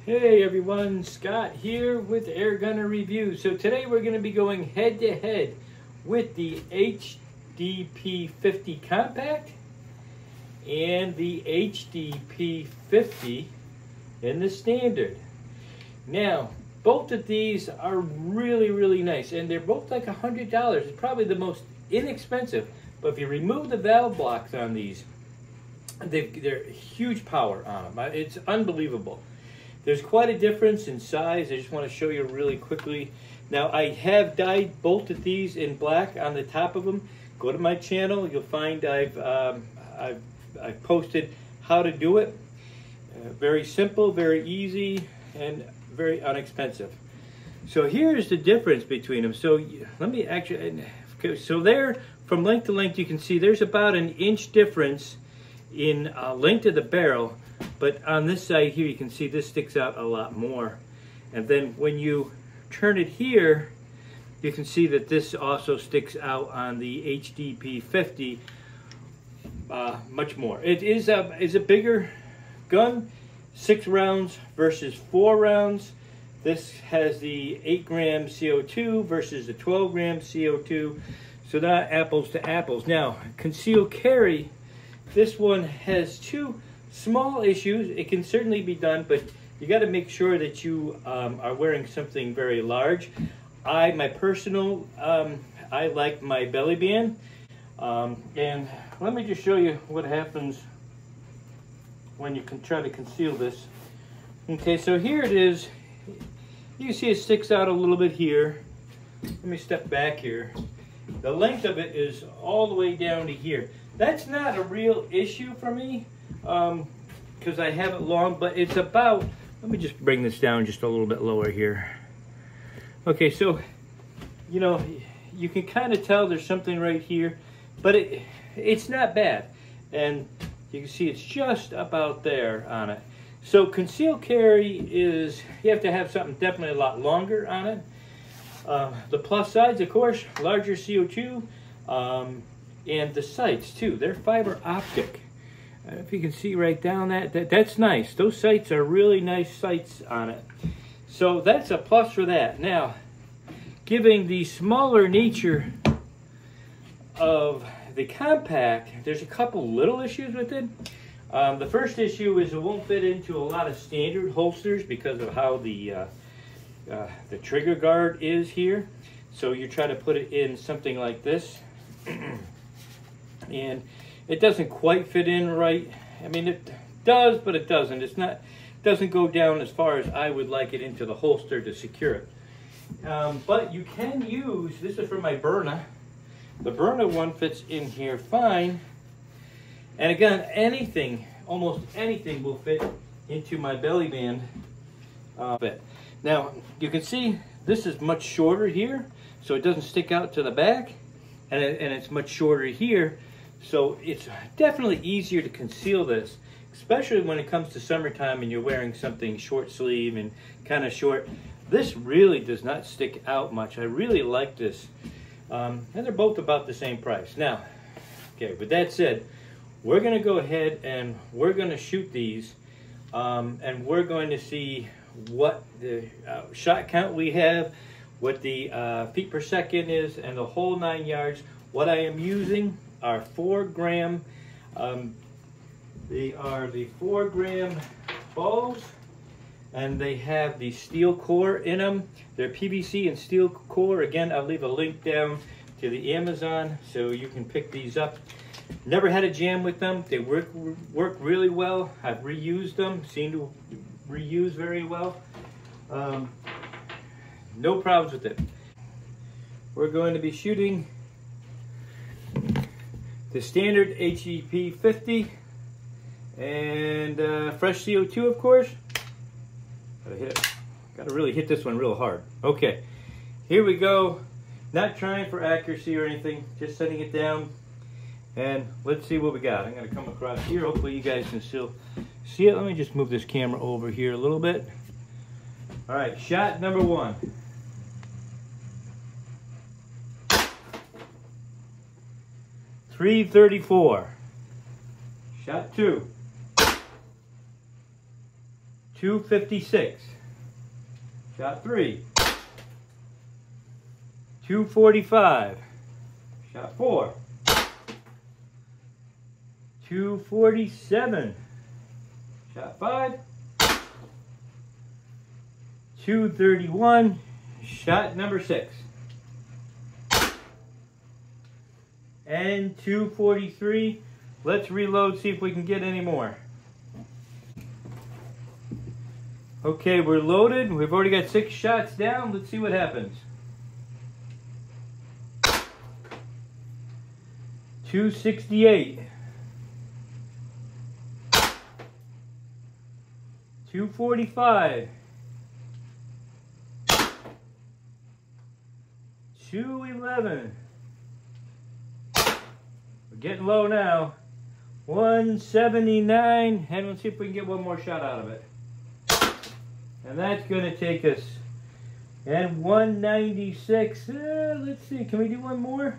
Hey everyone, Scott here with Air Gunner Review. So today we're going to be going head to head with the HDP50 Compact and the HDP50 in the Standard. Now, both of these are really nice, and they're both like $100. It's probably the most inexpensive, but if you remove the valve blocks on these, they're huge power on them. It's unbelievable. There's quite a difference in size. I just want to show you really quickly. Now, I have dyed both of these in black on the top of them. Go to my channel. You'll find I've posted how to do it. Very simple, very easy, and very inexpensive. So here's the difference between them. So let me actually, so there, from length to length, you can see there's about an inch difference in length of the barrel. But on this side here, you can see this sticks out a lot more. And then when you turn it here, you can see that this also sticks out on the HDP50 much more. It is a bigger gun, 6 rounds versus 4 rounds. This has the 8 gram CO2 versus the 12 gram CO2. So not apples to apples. Now, concealed carry, this one has 2 small issues. It can certainly be done, but you got to make sure that you are wearing something very large. I like my belly band, and let me just show you what happens when you can try to conceal this. Okay, so here it is. You can see it sticks out a little bit here. Let me step back here. The length of it is all the way down to here. That's not a real issue for me, because I have it long, but it's about, let me just bring this down just a little bit lower here. Okay, so, you know, you can kind of tell there's something right here, but it's not bad. And you can see it's just about there on it. So concealed carry is, you have to have something definitely a lot longer on it. The plus sides, of course, larger CO2, and the sights too, they're fiber optic. If you can see right down that's nice. Those sights are really nice sights on it. So that's a plus for that. Now, given the smaller nature of the compact, there's a couple little issues with it. The first issue is it won't fit into a lot of standard holsters because of how the trigger guard is here. So you try to put it in something like this. And it doesn't quite fit in right. I mean, it does, but it doesn't. It doesn't go down as far as I would like it into the holster to secure it. But you can use, this is for my Berna. The Berna one fits in here fine. And again, almost anything will fit into my belly band fit. Now, you can see this is much shorter here, so it doesn't stick out to the back. And it's much shorter here. So it's definitely easier to conceal this, especially when it comes to summertime and you're wearing something short sleeve and kind of short. This really does not stick out much. I really like this. And they're both about the same price. Now, okay, with that said, we're going to go ahead and we're going to shoot these, and we're going to see what the shot count we have, what the feet per second is, and the whole 9 yards. What I am using are 4 gram. They are the 4 gram bows, and they have the steel core in them. They're PVC and steel core. Again, I'll leave a link down to the Amazon so you can pick these up. Never had a jam with them. They work really well. I've reused them, seem to reuse very well. No problems with it. We're going to be shooting the standard HDP50 and fresh CO2, of course. Gotta really hit this one real hard. Okay, here we go. Not trying for accuracy or anything, just setting it down. And let's see what we got. I'm gonna come across here. Hopefully you guys can still see it. Let me just move this camera over here a little bit. All right, shot number 1. .334. Shot 2. 256. Shot 3. 245. Shot 4. 247. Shot 5. 231. Shot number 6. And 243. Let's reload, see if we can get any more. Okay, we're loaded. We've already got 6 shots down. Let's see what happens. 268. 245. 211. We're getting low now. 179. And let's see if we can get one more shot out of it. And that's going to take us. And 196. Let's see. Can we do one more?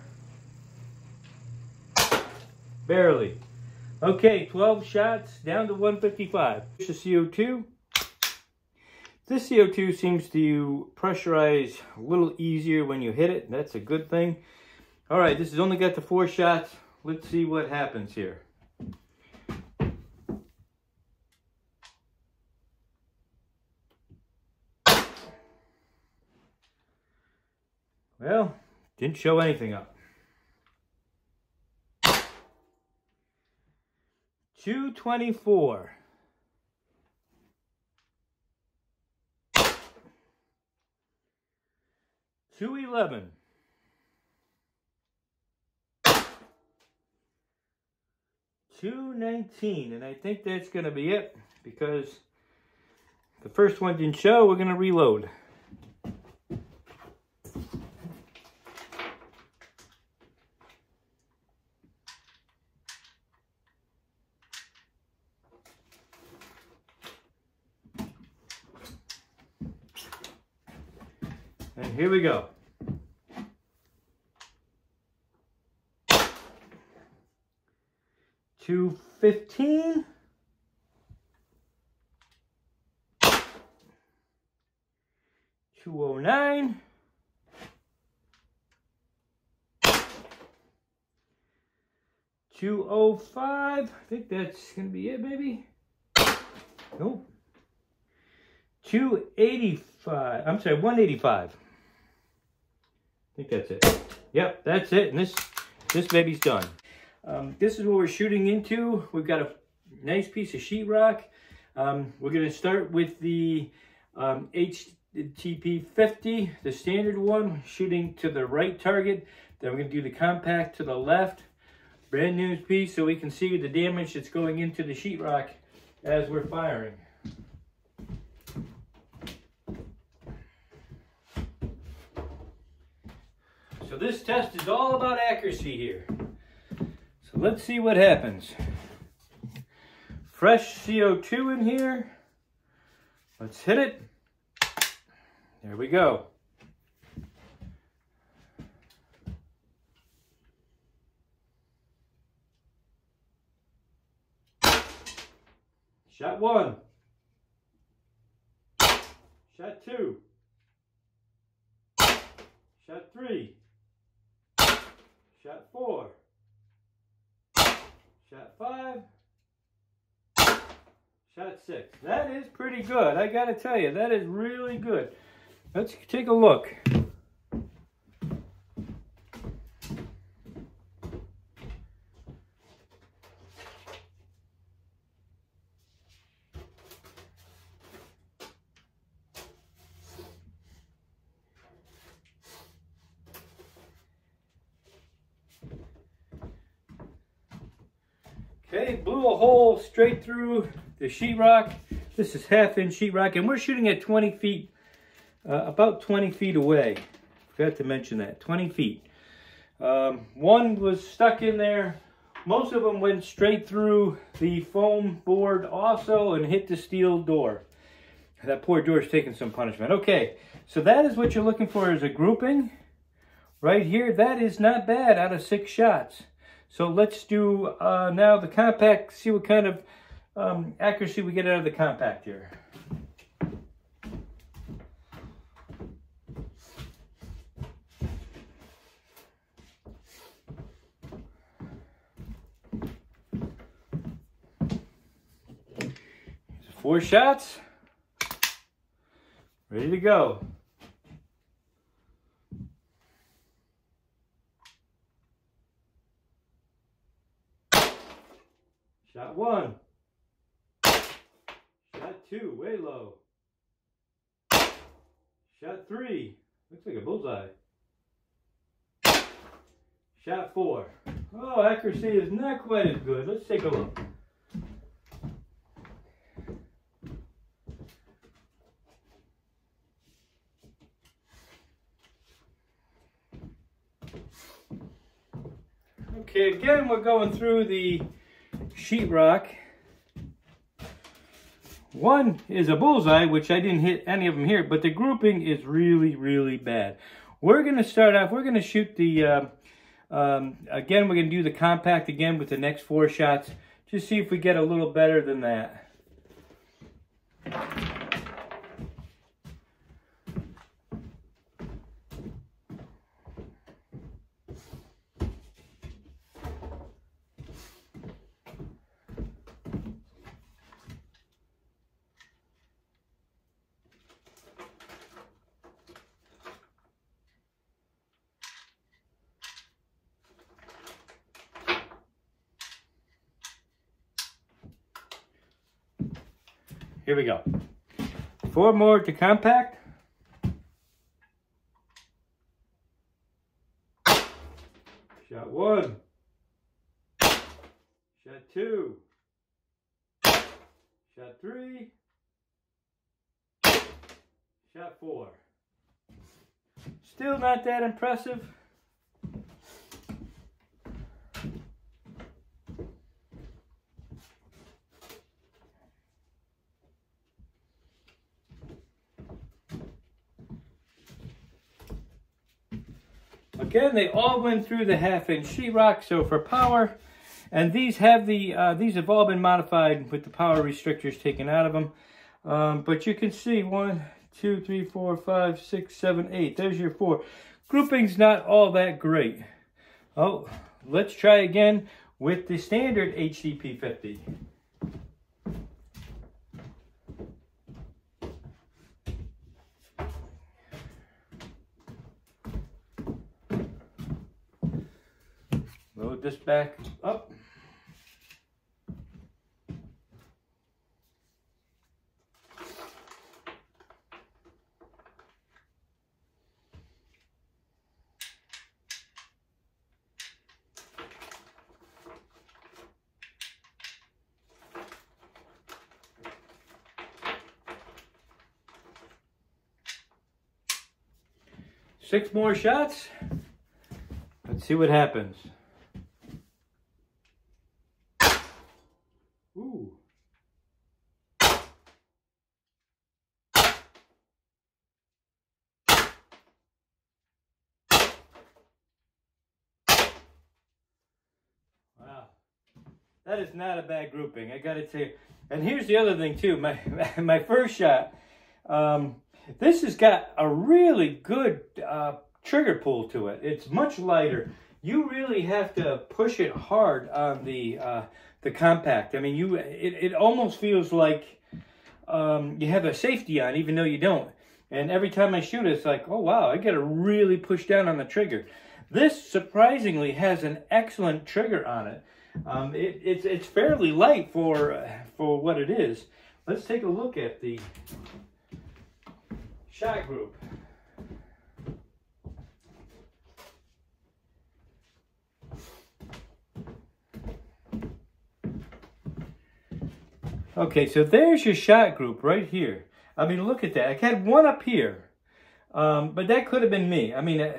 Barely. Okay, 12 shots down to 155. Here's the CO2. This CO2 seems to pressurize a little easier when you hit it. That's a good thing. All right, this has only got the 4 shots. Let's see what happens here. Well, didn't show anything up. 224. 211. 219. And I think that's going to be it because the first one didn't show. We're going to reload. And here we go. $215. $209. $205. I think that's gonna be it, maybe. Nope. $285. I'm sorry, $185. I think that's it. Yep, that's it. And this baby's done. This is what we're shooting into. We've got a nice piece of sheetrock. We're going to start with the HDP50, the standard one, shooting to the right target. Then we're going to do the compact to the left. Brand new piece so we can see the damage that's going into the sheetrock as we're firing. So this test is all about accuracy here. So let's see what happens. Fresh CO2 in here. Let's hit it. There we go. Shot 1. Shot 2. Shot 3. Shot 4. Shot 5. Shot 6. That is pretty good. I gotta tell you, that is really good. Let's take a look. Okay, blew a hole straight through the sheetrock. This is 1/2-inch sheetrock, and we're shooting at 20 feet, about 20 feet away. Forgot to mention that, 20 feet. One was stuck in there. Most of them went straight through the foam board also and hit the steel door. That poor door is taking some punishment. Okay, so that is what you're looking for as a grouping. Right here, that is not bad out of 6 shots. So let's do now the compact, see what kind of accuracy we get out of the compact here. 4 shots. Ready to go. Shot 1. Shot 2, way low. Shot 3, looks like a bullseye. Shot 4. Oh, accuracy is not quite as good. Let's take a look. Okay, again, we're going through the sheetrock. One is a bullseye, which I didn't hit any of them here, but the grouping is really, really bad. We're going to start off, we're going to shoot the, again, we're going to do the compact again with the next 4 shots. Just see if we get a little better than that. Here we go. 4 more to compact. Shot 1. Shot 2. Shot 3. Shot 4. Still not that impressive. Again, they all went through the 1/2-inch sheetrock, so for power, and these have these have all been modified with the power restrictors taken out of them. But you can see 1, 2, 3, 4, 5, 6, 7, 8. There's your 4. Grouping's not all that great. Oh, let's try again with the standard HDP50. Load this back up. Six more shots. Let's see what happens. Ooh. Wow. That is not a bad grouping, I gotta tell you. And here's the other thing too, my first shot, this has got a really good trigger pull to it. It's much lighter. You really have to push it hard on the compact. I mean, it almost feels like you have a safety on, even though you don't. And every time I shoot it, it's like, oh wow, I got to really push down on the trigger. This surprisingly has an excellent trigger on it. It's fairly light for what it is. Let's take a look at the shot group. Okay, so there's your shot group right here. I mean, look at that. I had one up here, but that could have been me. I mean,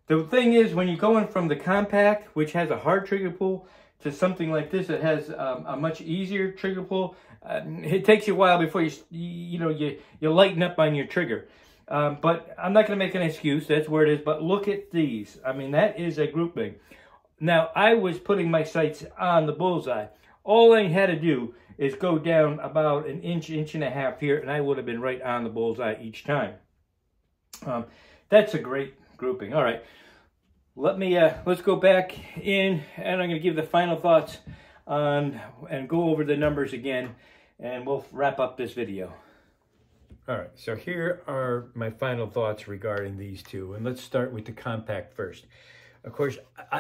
the thing is, when you're going from the compact, which has a hard trigger pull, to something like this that has a much easier trigger pull, it takes you a while before you lighten up on your trigger. But I'm not going to make an excuse. That's where it is. But look at these. I mean, that is a grouping. Now, I was putting my sights on the bullseye. All I had to do is go down about an inch, inch and a half here, and I would have been right on the bullseye each time. That's a great grouping. All right, let's go back in, and I'm going to give the final thoughts on and go over the numbers again. and we'll wrap up this video. All right, so here are my final thoughts regarding these two, and let's start with the compact first. Of course,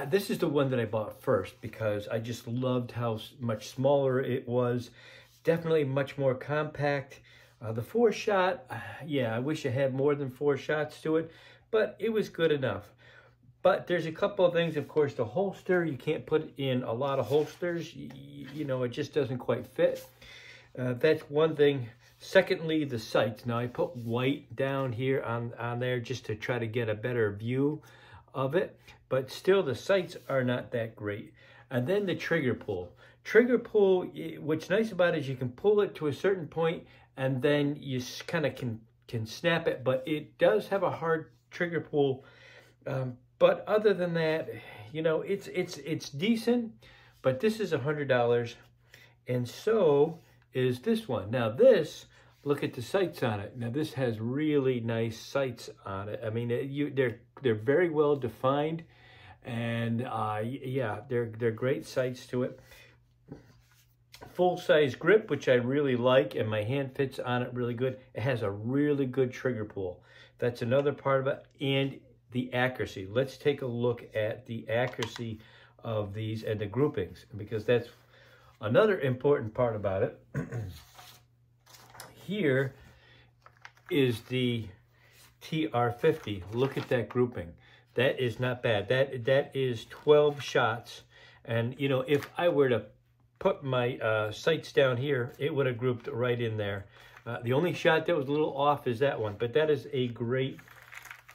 this is the one that I bought first because I just loved how much smaller it was. Definitely much more compact. The 4-shot, yeah, I wish I had more than 4 shots to it, but it was good enough. But there's a couple of things. Of course, the holster, you can't put in a lot of holsters. You know, it just doesn't quite fit. That's one thing. Secondly, the sights. Now, I put white down here on there just to try to get a better view of it. But still, the sights are not that great. And then the trigger pull. Trigger pull, what's nice about it is you can pull it to a certain point and then you kind of can snap it. But it does have a hard trigger pull. But other than that, you know, it's decent. But this is $100. And so is this one. Now this, look at the sights on it. Now this has really nice sights on it. I mean, they're very well defined, and yeah, they're great sights to it. Full size grip, which I really like, and my hand fits on it really good. It has a really good trigger pull. That's another part of it, and the accuracy. Let's take a look at the accuracy of these and the groupings, because that's another important part about it. Here is the TR50. Look at that grouping. That is not bad. That is 12 shots. And, you know, if I were to put my sights down here, it would have grouped right in there. The only shot that was a little off is that one. But that is a great,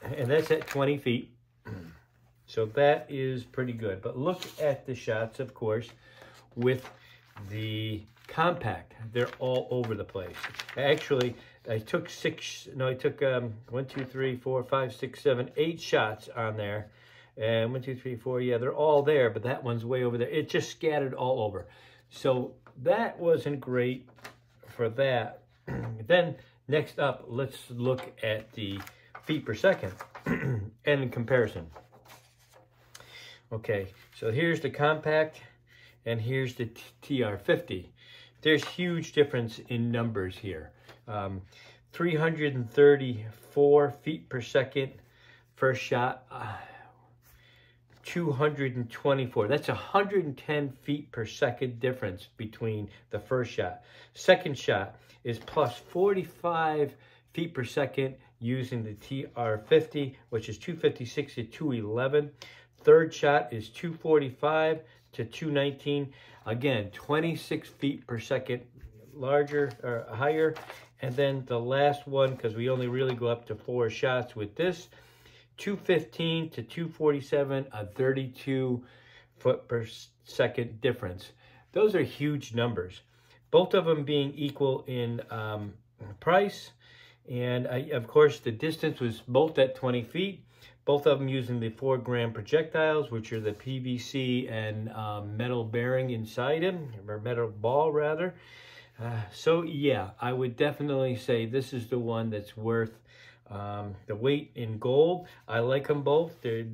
and that's at 20 feet. So that is pretty good. But look at the shots, of course, with the compact. They're all over the place. Actually, I took 1, 2, 3, 4, 5, 6, 7, 8 shots on there. And 1, 2, 3, 4, yeah, they're all there, but that one's way over there. It just scattered all over. So that wasn't great for that. Then next up, let's look at the feet per second and in comparison. Okay, so here's the compact and here's the TR50. There's huge difference in numbers here. 334 feet per second first shot, 224. That's 110 feet per second difference between the first shot. Second shot is plus 45 feet per second using the TR50, which is 256 to 211. Third shot is 245 to 219. Again, 26 feet per second larger or higher. And then the last one, because we only really go up to 4 shots with this, 215 to 247, a 32 foot per second difference. Those are huge numbers. Both of them being equal in price. And of course, the distance was both at 20 feet. Both of them using the 4-gram projectiles, which are the PVC and metal bearing inside them, or metal ball rather. So yeah, I would definitely say this is the one that's worth the weight in gold. I like them both. The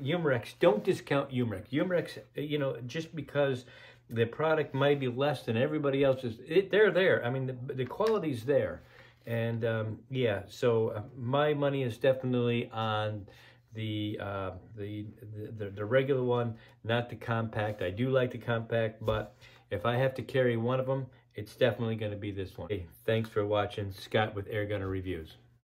Umarex, don't discount Umarex. Umarex, you know, just because the product might be less than everybody else's, they're there. I mean, the quality's there. And yeah, so my money is definitely on the regular one, not the compact. I do like the compact, but if I have to carry one of them, it's definitely going to be this one. Hey, thanks for watching. Scott with Air Gunner Reviews.